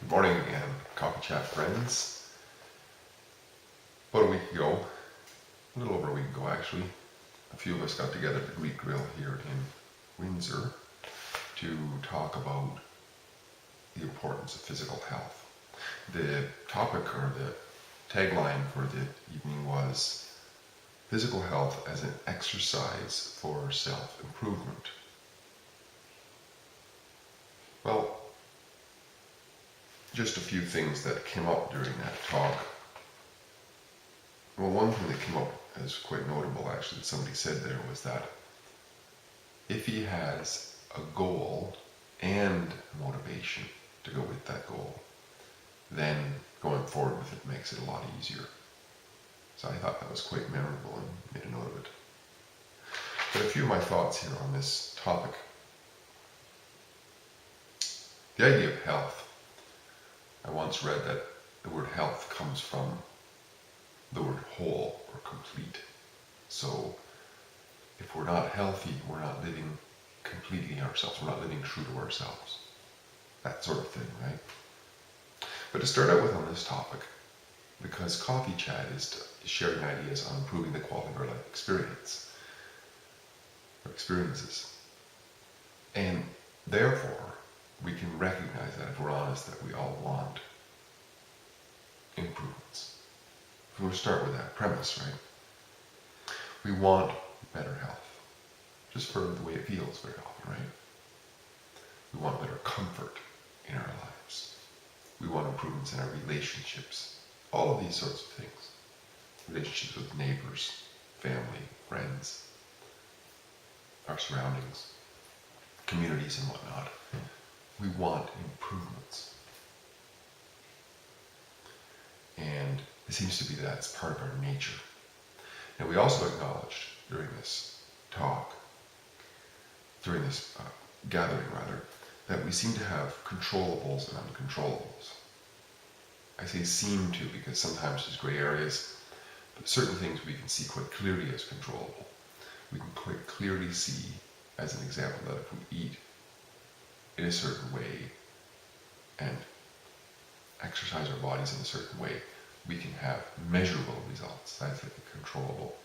Good morning again, Coffee Chat friends. About a week ago, a little over a week ago actually, a few of us got together at the Greek Grill here in Windsor to talk about the importance of physical health. The topic or the tagline for the evening was physical health as an exercise for self-improvement. Well, just a few things that came up during that talk. Well, one thing that came up as quite notable actually that somebody said there was that if he has a goal and motivation to go with that goal, then going forward with it makes it a lot easier. So I thought that was quite memorable and made a note of it. But a few of my thoughts here on this topic. The idea of health. I once read that the word health comes from the word whole or complete. So if we're not healthy, we're not living completely ourselves. We're not living true to ourselves. That sort of thing, right? But to start out with on this topic, because Coffee Chat is sharing ideas on improving the quality of our life experiences. And therefore, we can recognize that if we're honest that we all want improvements. We'll start with that premise, right? We want better health, just for the way it feels very often, right? We want better comfort in our lives. We want improvements in our relationships, all of these sorts of things. Relationships with neighbors, family, friends, our surroundings, communities and whatnot. We want improvements. And it seems to be that it's part of our nature. And we also acknowledged during this talk, during this gathering rather, that we seem to have controllables and uncontrollables. I say seem to because sometimes there's gray areas, but certain things we can see quite clearly as controllable. We can quite clearly see, as an example, that if we eat in a certain way and exercise our bodies in a certain way, we can have measurable results. That's like a controllable.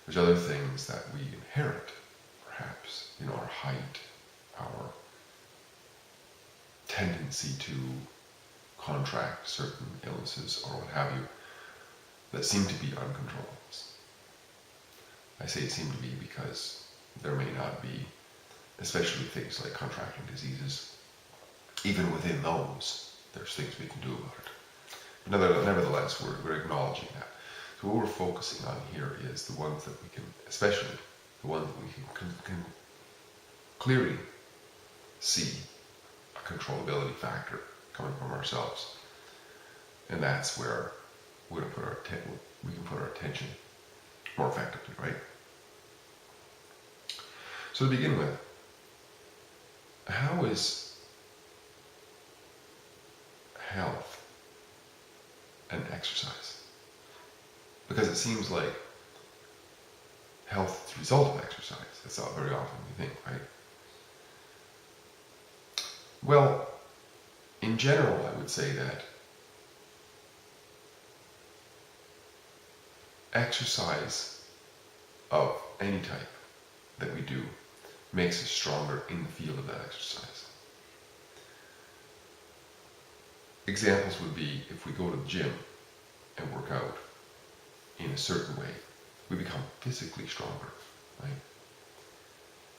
There's other things that we inherit, perhaps, our height, our tendency to contract certain illnesses or what have you, that seem to be uncontrollables. I say seem to be because there may not be, especially things like contracting diseases. Even within those, there's things we can do about it. But nevertheless, we're acknowledging that. So what we're focusing on here is the ones that we can, especially the ones that we can clearly see a controllability factor coming from ourselves. And that's where we can put our attention more effectively, right? So to begin with, how is health and exercise? Because it seems like health is a result of exercise. That's not very often we think, right? Well, in general, I would say that exercise of any type that we do makes us stronger in the field of that exercise. Examples would be if we go to the gym and work out in a certain way, we become physically stronger, right?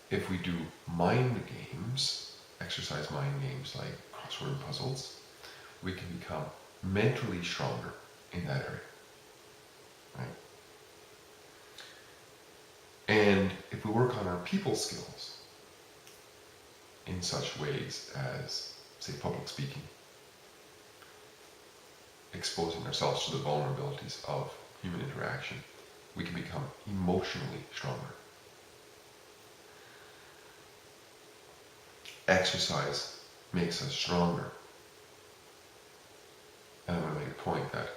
If we do mind games, exercise mind games like crossword puzzles, we can become mentally stronger in that area, right? And if we work on our people skills in such ways as, say, public speaking, exposing ourselves to the vulnerabilities of human interaction, we can become emotionally stronger. Exercise makes us stronger. And I'm going to make a point that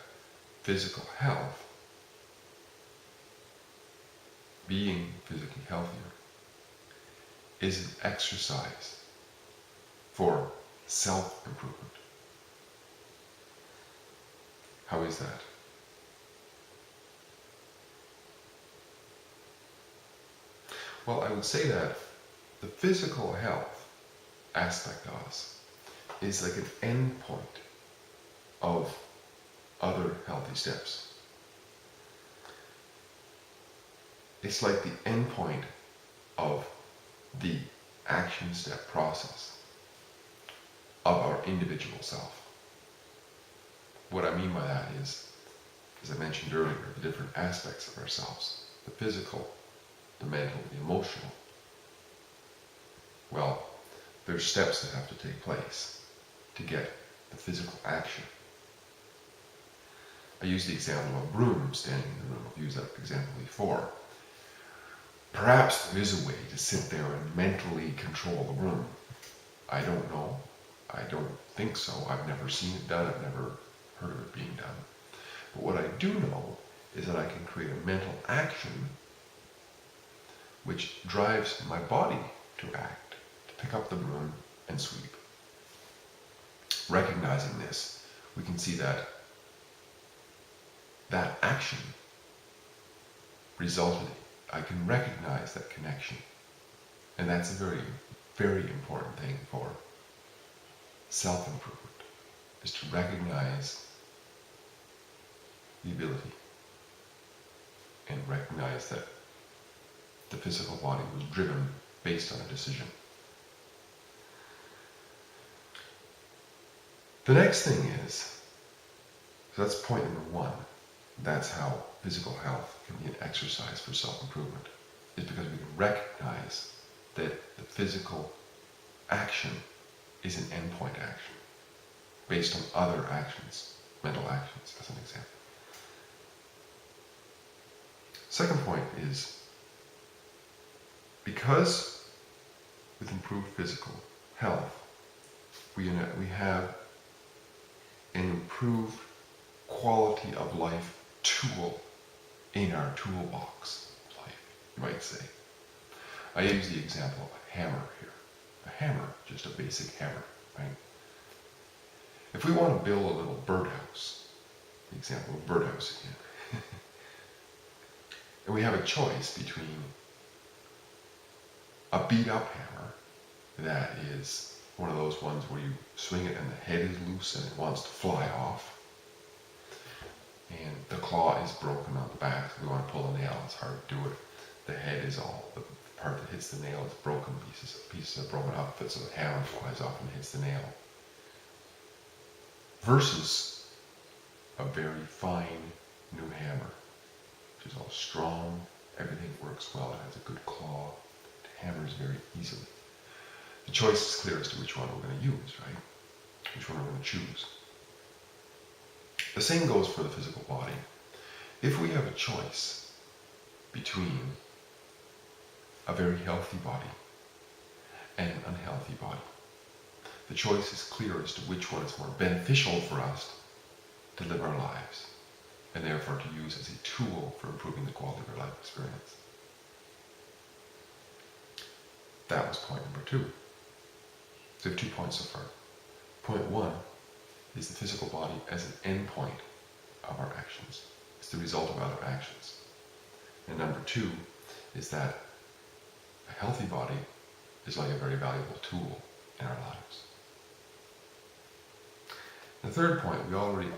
physical health, being physically healthier, is an exercise for self-improvement. How is that? Well, I would say that the physical health aspect of us is like an end point of other healthy steps. It's like the end point of the action step process of our individual self. What I mean by that is, as I mentioned earlier, the different aspects of ourselves, the physical, the mental, the emotional. Well, there's steps that have to take place to get the physical action. I used the example of a broom standing in the room. I've used that example before. Perhaps there is a way to sit there and mentally control the room. I don't know. I don't think so. I've never seen it done. I've never heard of it being done. But what I do know is that I can create a mental action which drives my body to act, to pick up the broom and sweep. Recognizing this, we can see that that action resulted. I can recognize that connection. And that's a very, very important thing for self-improvement, is to recognize the ability and recognize that the physical body was driven based on a decision. The next thing is, so that's point number one. That's how physical health can be an exercise for self-improvement, is because we can recognize that the physical action is an endpoint action based on other actions, mental actions, as an example. Second point is, because with improved physical health, we have an improved quality of life tool in our toolbox of life, you might say. I use the example of a hammer here. A hammer, just a basic hammer, right? If we want to build a little birdhouse, the example of birdhouse again, and we have a choice between a beat up hammer that is one of those ones where you swing it and the head is loose and it wants to fly off, and the claw is broken on the back, so we want to pull the nail, it's hard to do it. The head is all, the part that hits the nail is broken, pieces are broken off of it, so the hammer flies off and hits the nail. Versus a very fine new hammer, which is all strong, everything works well, it has a good claw, it hammers very easily. The choice is clear as to which one we're going to use, right? Which one we're going to choose. The same goes for the physical body. If we have a choice between a very healthy body and an unhealthy body, the choice is clear as to which one is more beneficial for us to live our lives, and therefore to use as a tool for improving the quality of our life experience. That was point number two. So we have 2 points so far. Point one is the physical body as an endpoint of our actions. It's the result of other actions. And number two is that a healthy body is like a very valuable tool in our lives. The third point we've already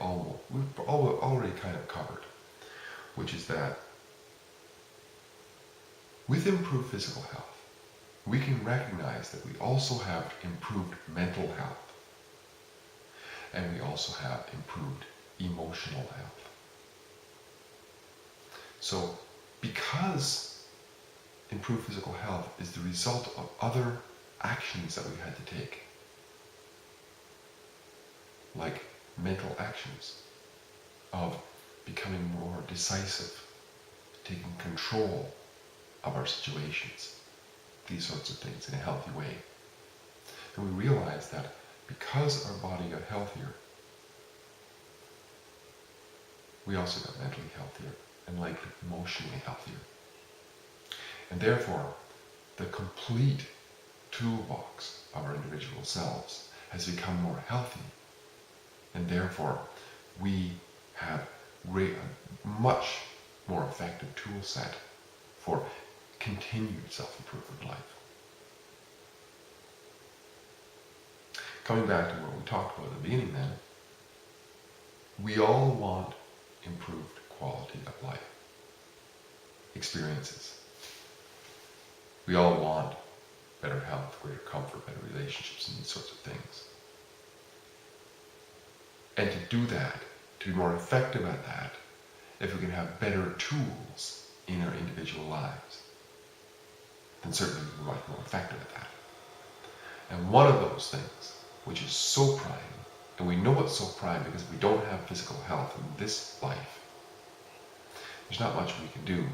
kind of covered, which is that with improved physical health, we can recognize that we also have improved mental health, and we also have improved emotional health. So, because improved physical health is the result of other actions that we had to take, like mental actions of becoming more decisive, taking control of our situations, these sorts of things in a healthy way. And we realize that because our body got healthier, we also got mentally healthier and likely emotionally healthier. And therefore, the complete toolbox of our individual selves has become more healthy. And therefore, we have a much more effective tool set for continued self-improvement in life. Coming back to what we talked about at the beginning then, we all want improved quality of life, experiences. We all want better health, greater comfort, better relationships, and these sorts of things. And to do that, to be more effective at that, if we can have better tools in our individual lives, then certainly we're much more effective at that. And one of those things, which is so prime, and we know it's so prime because if we don't have physical health in this life, there's not much we can do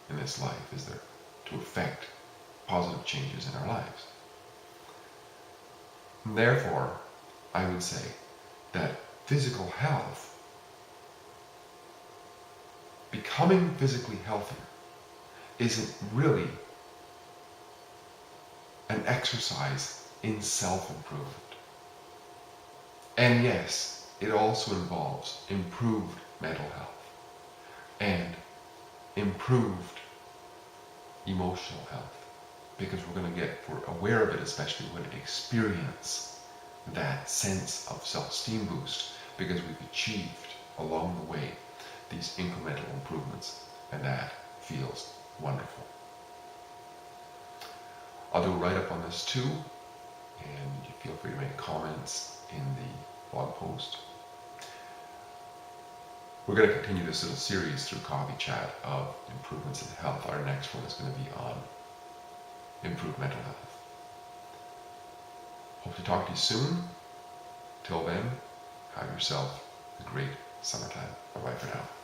in this life, is there, to affect positive changes in our lives. And therefore, I would say that physical health, becoming physically healthier, isn't really an exercise in self-improvement. And yes, it also involves improved mental health and improved emotional health, because we're aware of it, especially when we experience that sense of self-esteem boost, because we've achieved along the way these incremental improvements, and that feels wonderful. I'll do a write-up on this too, and you feel free to make comments in the blog post. We're going to continue this little series through Coffee Chat of improvements in health. Our next one is going to be on improved mental health. Hope to talk to you soon. Till then, have yourself a great summertime. Bye-bye for now.